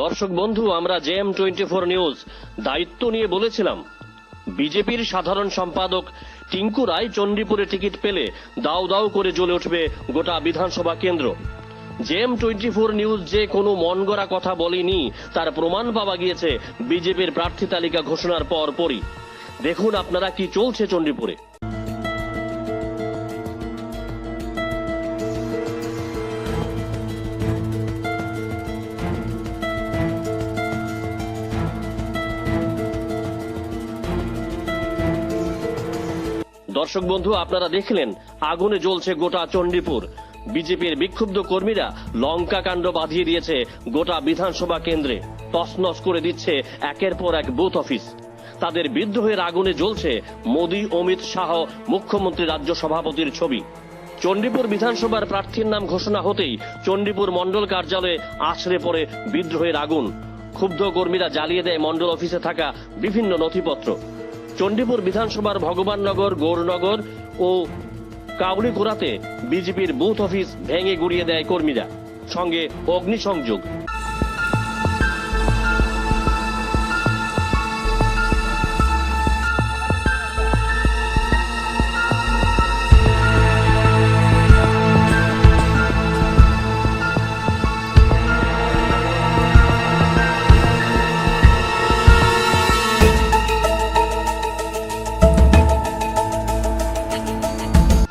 দর্শক বন্ধু, আমরা JM24 নিউজ দায়িত্ব নিয়ে বলেছিলাম বিজেপির সাধারণ সম্পাদক টিঙ্কু রায় চণ্ডীপুরে টিকিট পেলে দাউ দাউ করে জ্বলে উঠবে গোটা বিধানসভা কেন্দ্র। JM24 নিউজ যে কোনো মনগড়া কথা বলেনি তার প্রমাণ পাওয়া গিয়েছে বিজেপির প্রার্থী তালিকা ঘোষণার পরপরই। দেখুন আপনারা কি চলছে চণ্ডীপুরে। দর্শক বন্ধু, আপনারা দেখলেন আগুনে জ্বলছে গোটা চণ্ডীপুর। বিজেপির বিক্ষুব্ধ কর্মীরা লঙ্কা কাণ্ড বাঁধিয়ে দিয়েছে গোটা বিধানসভা কেন্দ্রে, তছনছ করে দিচ্ছে একের পর এক বুথ অফিস। তাদের বিদ্রোহের আগুনে জ্বলছে মোদী, অমিত শাহ, মুখ্যমন্ত্রী, রাজ্য সভাপতির ছবি। চণ্ডীপুর বিধানসভার প্রার্থীর নাম ঘোষণা হতেই চণ্ডীপুর মন্ডল কার্যালয়ে আছড়ে পড়ে বিদ্রোহের আগুন। ক্ষুব্ধ কর্মীরা জ্বালিয়ে দেয় মন্ডল অফিসে থাকা বিভিন্ন নথিপত্র। চণ্ডীপুর বিধানসভার ভগবাননগর, গৌরনগর ও কাউড়িকোড়াতে বিজেপির বুথ অফিস ভেঙে গুড়িয়ে দেয় কর্মীরা, সঙ্গে অগ্নিসংযোগ।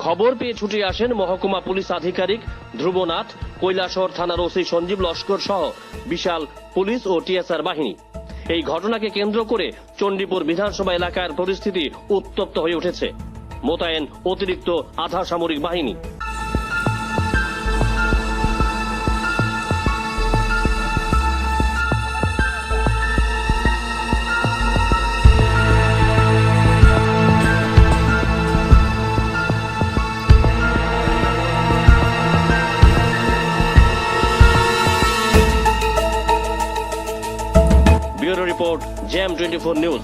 খবর পেয়ে ছুটে আসেন মহকুমা পুলিশ আধিকারিক ধ্রুবনাথ, কৈলাসহর থানার ওসি সঞ্জীব লস্কর সহ বিশাল পুলিশ ও টিএসআর বাহিনী। এই ঘটনাকে কেন্দ্র করে চণ্ডীপুর বিধানসভা এলাকার পরিস্থিতি উত্তপ্ত হয়ে উঠেছে। মোতায়েন অতিরিক্ত আধা সামরিক বাহিনী। Bureau report, JM24 news.